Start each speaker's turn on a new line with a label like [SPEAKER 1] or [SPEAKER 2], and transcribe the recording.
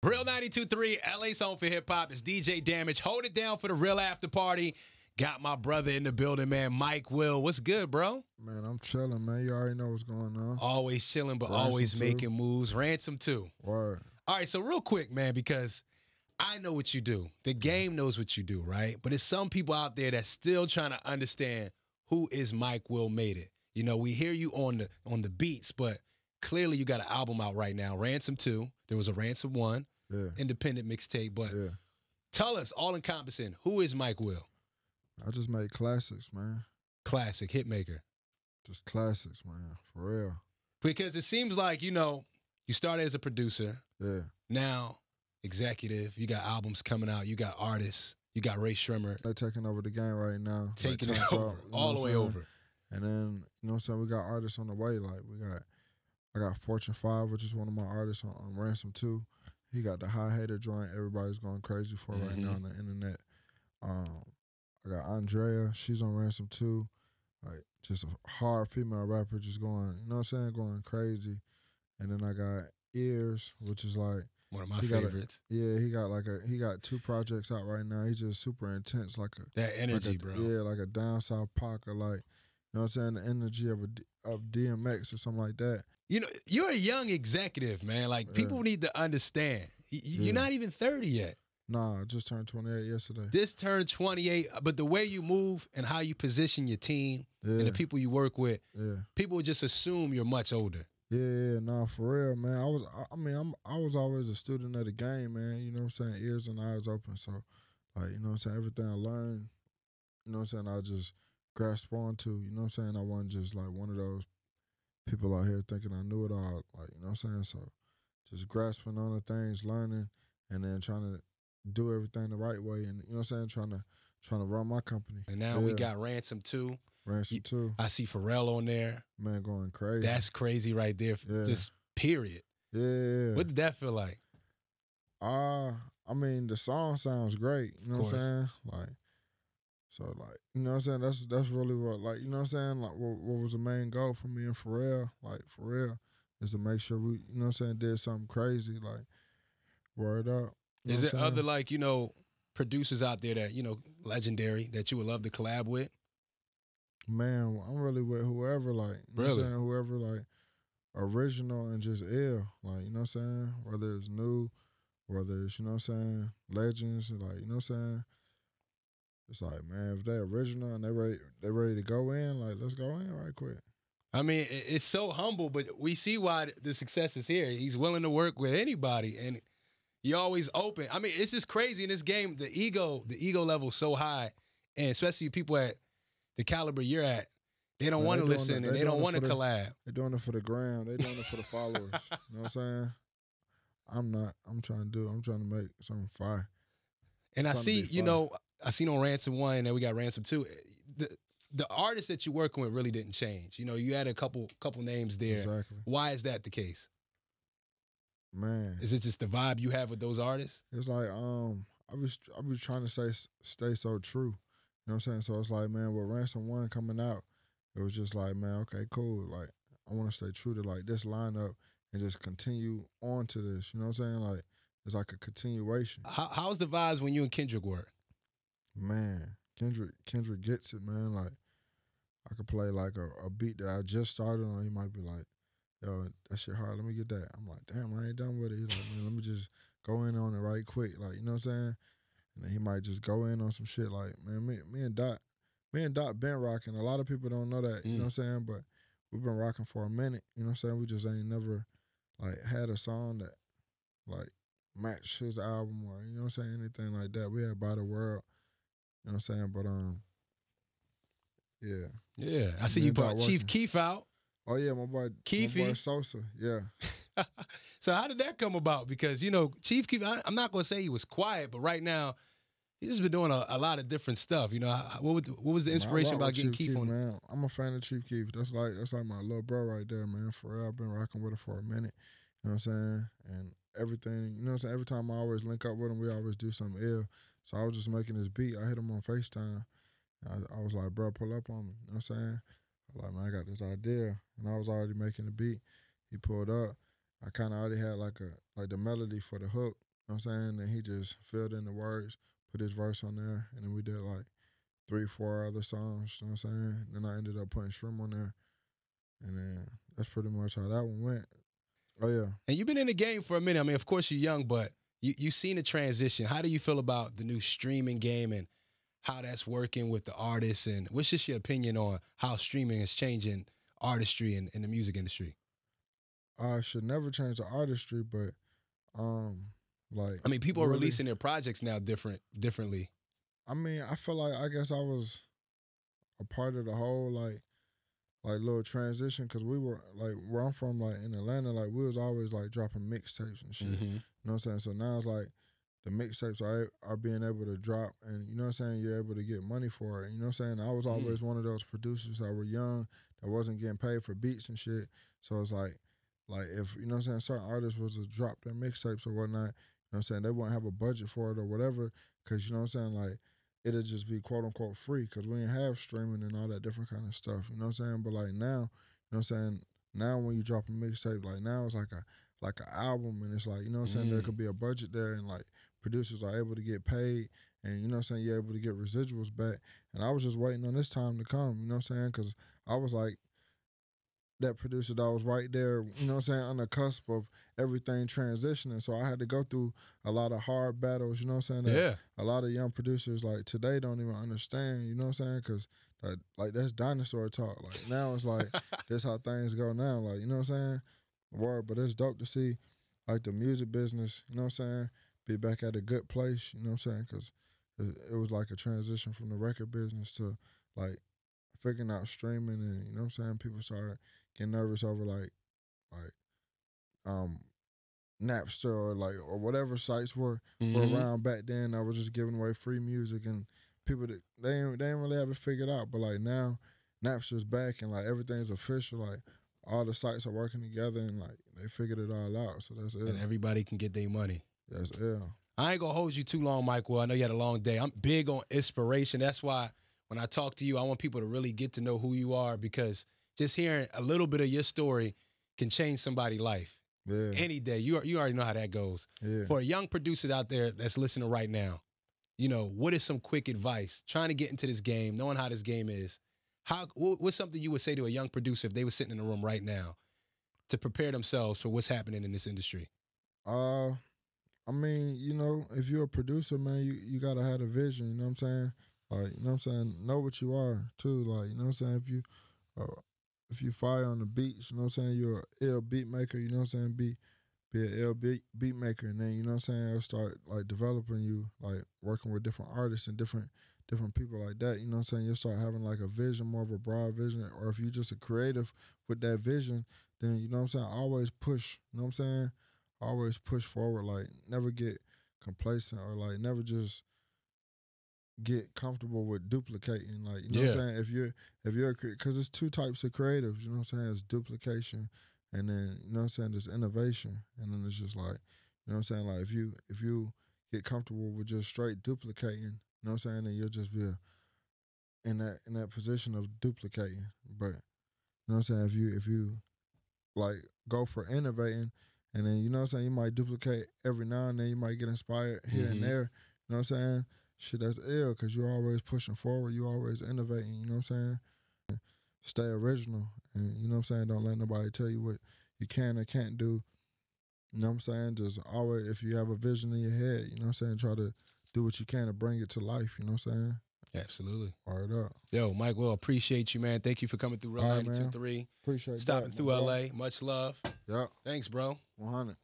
[SPEAKER 1] Real 92.3, LA's home for hip hop. It's DJ Damage. Hold it down for the real after party. Got my brother in the building, man. Mike Will. What's good, bro?
[SPEAKER 2] Man, I'm chilling, man. You already know what's going on.
[SPEAKER 1] Always chilling, but
[SPEAKER 2] Ransom
[SPEAKER 1] always
[SPEAKER 2] too.
[SPEAKER 1] making moves. Ransom too.
[SPEAKER 2] Word.
[SPEAKER 1] All right, so real quick, man, because I know what you do. The game knows what you do, right? But there's some people out there that's still trying to understand who is Mike Will Made It. You know, we hear you on the beats, but clearly you got an album out right now, Ransom 2. There was a Ransom 1, independent mixtape. But tell us, all encompassing, who is Mike Will?
[SPEAKER 2] I just make classics, man.
[SPEAKER 1] Classic, hitmaker.
[SPEAKER 2] Just classics, man. For real.
[SPEAKER 1] Because it seems like, you know, you started as a producer.
[SPEAKER 2] Yeah.
[SPEAKER 1] Now, executive. You got albums coming out. You got artists. You got Ray Shrimmer.
[SPEAKER 2] They're taking over the game right now.
[SPEAKER 1] Taking
[SPEAKER 2] like
[SPEAKER 1] it over. All the way over.
[SPEAKER 2] And then, you know what I'm saying, we got artists on the way. Like, I got Fortune 5, which is one of my artists on Ransom 2. He got the High Hater joint. Everybody's going crazy for right now on the internet. I got Andrea. She's on Ransom 2. Like, just a hard female rapper just going, you know what I'm saying, going crazy. And then I got Ears, which is like
[SPEAKER 1] one of my favorites.
[SPEAKER 2] He got 2 projects out right now. He's just super intense,
[SPEAKER 1] that energy, bro.
[SPEAKER 2] Yeah, like a down south Parker, like, you know what I'm saying, the energy of DMX or something like that.
[SPEAKER 1] You know, you're a young executive, man. Like, people need to understand. You're not even 30 yet.
[SPEAKER 2] Nah, I just turned 28 yesterday.
[SPEAKER 1] This turned 28, but the way you move and how you position your team and the people you work with, people would just assume you're much older.
[SPEAKER 2] Yeah, nah, for real, man. I was always a student of the game, man. You know what I'm saying? Ears and eyes open. So, like, you know what I'm saying? Everything I learned, you know what I'm saying, I just grasp onto. You know what I'm saying? I wasn't just like one of those people out here thinking I knew it all. Like, you know what I'm saying? So, just grasping on the things, learning, and then trying to do everything the right way. And, you know what I'm saying? Trying to run my company.
[SPEAKER 1] And now we got Ransom 2.
[SPEAKER 2] Ransom 2.
[SPEAKER 1] I see Pharrell on there.
[SPEAKER 2] Man, going crazy.
[SPEAKER 1] That's crazy right there. Just period.
[SPEAKER 2] Yeah.
[SPEAKER 1] What did that feel like?
[SPEAKER 2] I mean, the song sounds great. You know what I'm saying? Like, so, like, you know what I'm saying? That's really what, like, you know what I'm saying? Like, what was the main goal for me and Pharrell? Like, for real, is to make sure we, you know what I'm saying, did something crazy. Like, word up. You know
[SPEAKER 1] is there other, like, you know, producers out there that, you know, legendary that you would love to collab with?
[SPEAKER 2] Man, I'm really with whoever, like, you know what I'm saying? Whoever, like, original and just ill. Like, you know what I'm saying? Whether it's new, whether it's, you know what I'm saying, legends, like, you know what I'm saying? It's like, man, if they're original and they ready to go in, like, let's go in right quick.
[SPEAKER 1] I mean, it's so humble, but we see why the success is here. He's willing to work with anybody, and you're always open. I mean, it's just crazy in this game. The ego level is so high, and especially people at the caliber you're at, they don't want to listen and they don't want to collab.
[SPEAKER 2] They're doing it for the gram. They're doing it for the followers. You know what I'm saying? I'm not. I'm trying to make something fire.
[SPEAKER 1] And I see, you know, I seen on Ransom 1, and then we got Ransom 2. The artists that you're working with really didn't change. You know, you had a couple names there.
[SPEAKER 2] Exactly.
[SPEAKER 1] Why is that the case?
[SPEAKER 2] Man,
[SPEAKER 1] is it just the vibe you have with those artists?
[SPEAKER 2] It's like I be trying to stay so true. You know what I'm saying? So it's like, man, with Ransom 1 coming out, it was just like, man, okay, cool. Like, I want to stay true to, like, this lineup and just continue on to this. You know what I'm saying? Like, it's like a continuation.
[SPEAKER 1] How's the vibes when you and Kendrick work?
[SPEAKER 2] Man, Kendrick gets it, man. Like, I could play, like, a beat that I just started on. He might be like, yo, that shit hard. Let me get that. I'm like, damn, I ain't done with it. He's like, man, let me just go in on it right quick. Like, you know what I'm saying? And then he might just go in on some shit like, man, me and Dot been rocking. A lot of people don't know that, you know what I'm saying? But we've been rocking for a minute, you know what I'm saying? We just ain't never, like, had a song that, like, matched his album or, you know what I'm saying, anything like that. We had By the World, you know what I'm saying? But, yeah.
[SPEAKER 1] Yeah, I see you brought Chief Keef out.
[SPEAKER 2] Oh, yeah, my boy Sosa, yeah.
[SPEAKER 1] So how did that come about? Because, you know, Chief Keef, I'm not going to say he was quiet, but right now, he's been doing a lot of different stuff. You know, what was the inspiration about getting Keef on?
[SPEAKER 2] Man, I'm a fan of Chief Keef. That's like my little bro right there, man. For real, I've been rocking with him for a minute. You know what I'm saying? And everything, you know what I'm saying? Every time I always link up with him, we always do something ill. So I was just making this beat. I hit him on FaceTime. I was like, bro, pull up on me. You know what I'm saying? I was like, man, I got this idea. And I was already making the beat. He pulled up. I kind of already had like the melody for the hook. know what I'm saying? And he just filled in the words, put his verse on there, and then we did like 3, 4 other songs, you know what I'm saying? Then I ended up putting Shrimp on there, and then that's pretty much how that one went. Oh, yeah.
[SPEAKER 1] And you've been in the game for a minute. I mean, of course you're young, but you've seen the transition. How do you feel about the new streaming game and how that's working with the artists? And what's just your opinion on how streaming is changing artistry and in the music industry?
[SPEAKER 2] I should never change the artistry, but like,
[SPEAKER 1] I mean, people are
[SPEAKER 2] really,
[SPEAKER 1] releasing their projects now differently.
[SPEAKER 2] I mean, I feel like I guess I was a part of the whole like little transition because we were like where I'm from, like in Atlanta, like we was always like dropping mixtapes and shit.
[SPEAKER 1] Mm-hmm.
[SPEAKER 2] You know what I'm saying? So now it's like the mixtapes are being able to drop, and you know what I'm saying, you're able to get money for it. You know what I'm saying? I was always one of those producers that were young that wasn't getting paid for beats and shit. So it's like if you know what I'm saying, certain artists was to drop their mixtapes or whatnot, you know what I'm saying, they wouldn't have a budget for it or whatever, because you know what I'm saying, like it'll just be quote unquote free because we didn't have streaming and all that different kind of stuff. You know what I'm saying? But like now, you know what I'm saying, now when you drop a mixtape, like now it's like an album, and it's like, you know what I'm saying, there could be a budget there, and like producers are able to get paid, and you know what I'm saying, you're able to get residuals back. And I was just waiting on this time to come, you know what I'm saying, because I was like that producer that was right there, you know what I'm saying, on the cusp of everything transitioning. So I had to go through a lot of hard battles, you know what I'm saying, that a lot of young producers like today don't even understand, you know what I'm saying, because like that's dinosaur talk. Like now it's like this how things go now, like, you know what I'm saying, word. But it's dope to see like the music business, you know what I'm saying, be back at a good place, you know what I'm saying, because it was like a transition from the record business to like figuring out streaming, and you know what I'm saying, people started getting nervous over like um Napster or whatever sites were around back then that was just giving away free music, and people that they ain't really have it figured out. But like now Napster's back and like everything's official, like all the sites are working together and like they figured it all out. So that's it.
[SPEAKER 1] And everybody can get their money.
[SPEAKER 2] That's it.
[SPEAKER 1] I ain't gonna hold you too long, Michael. I know you had a long day. I'm big on inspiration. That's why when I talk to you, I want people to really get to know who you are, because just hearing a little bit of your story can change somebody's life.
[SPEAKER 2] Yeah.
[SPEAKER 1] Any day. You already know how that goes.
[SPEAKER 2] Yeah.
[SPEAKER 1] For a young producer out there that's listening right now, you know, what is some quick advice? Trying to get into this game, knowing how this game is. What's something you would say to a young producer if they were sitting in the room right now to prepare themselves for what's happening in this industry?
[SPEAKER 2] I mean, you know, if you're a producer, man, you gotta have a vision, you know what I'm saying? Like, you know what I'm saying? Know what you are too. Like, you know what I'm saying? If you fire on the beats, you know what I'm saying, you're an ill beat maker, you know what I'm saying? Be an ill beat maker, and then you know what I'm saying, it'll start like developing you, like working with different artists and different people like that, you know what I'm saying? You'll start having like a vision, more of a broad vision. Or if you're just a creative with that vision, then you know what I'm saying, always push, you know what I'm saying? Always push forward, like never get complacent or like never just get comfortable with duplicating, like, you know what I'm saying, if you're because it's two types of creatives, you know what I'm saying, it's duplication, and then you know what I'm saying, there's innovation, and then it's just like, you know what I'm saying, like if you get comfortable with just straight duplicating, you know what I'm saying, then you'll just be in that position of duplicating. But you know what I'm saying, if you like go for innovating, and then you know what I'm saying, you might duplicate every now and then, you might get inspired here and there, you know what I'm saying, shit, that's ill, because you're always pushing forward, you always innovating, you know what I'm saying? Stay original, and you know what I'm saying, don't let nobody tell you what you can or can't do, you know what I'm saying? Just always, if you have a vision in your head, you know what I'm saying, try to do what you can to bring it to life, you know what I'm saying?
[SPEAKER 1] Absolutely.
[SPEAKER 2] Word up.
[SPEAKER 1] Yo, Mike, well, appreciate you, man. Thank you for coming through Real 92.3.
[SPEAKER 2] Appreciate
[SPEAKER 1] Stopping
[SPEAKER 2] that,
[SPEAKER 1] through LA. Much love.
[SPEAKER 2] Yep.
[SPEAKER 1] Thanks, bro.
[SPEAKER 2] 100.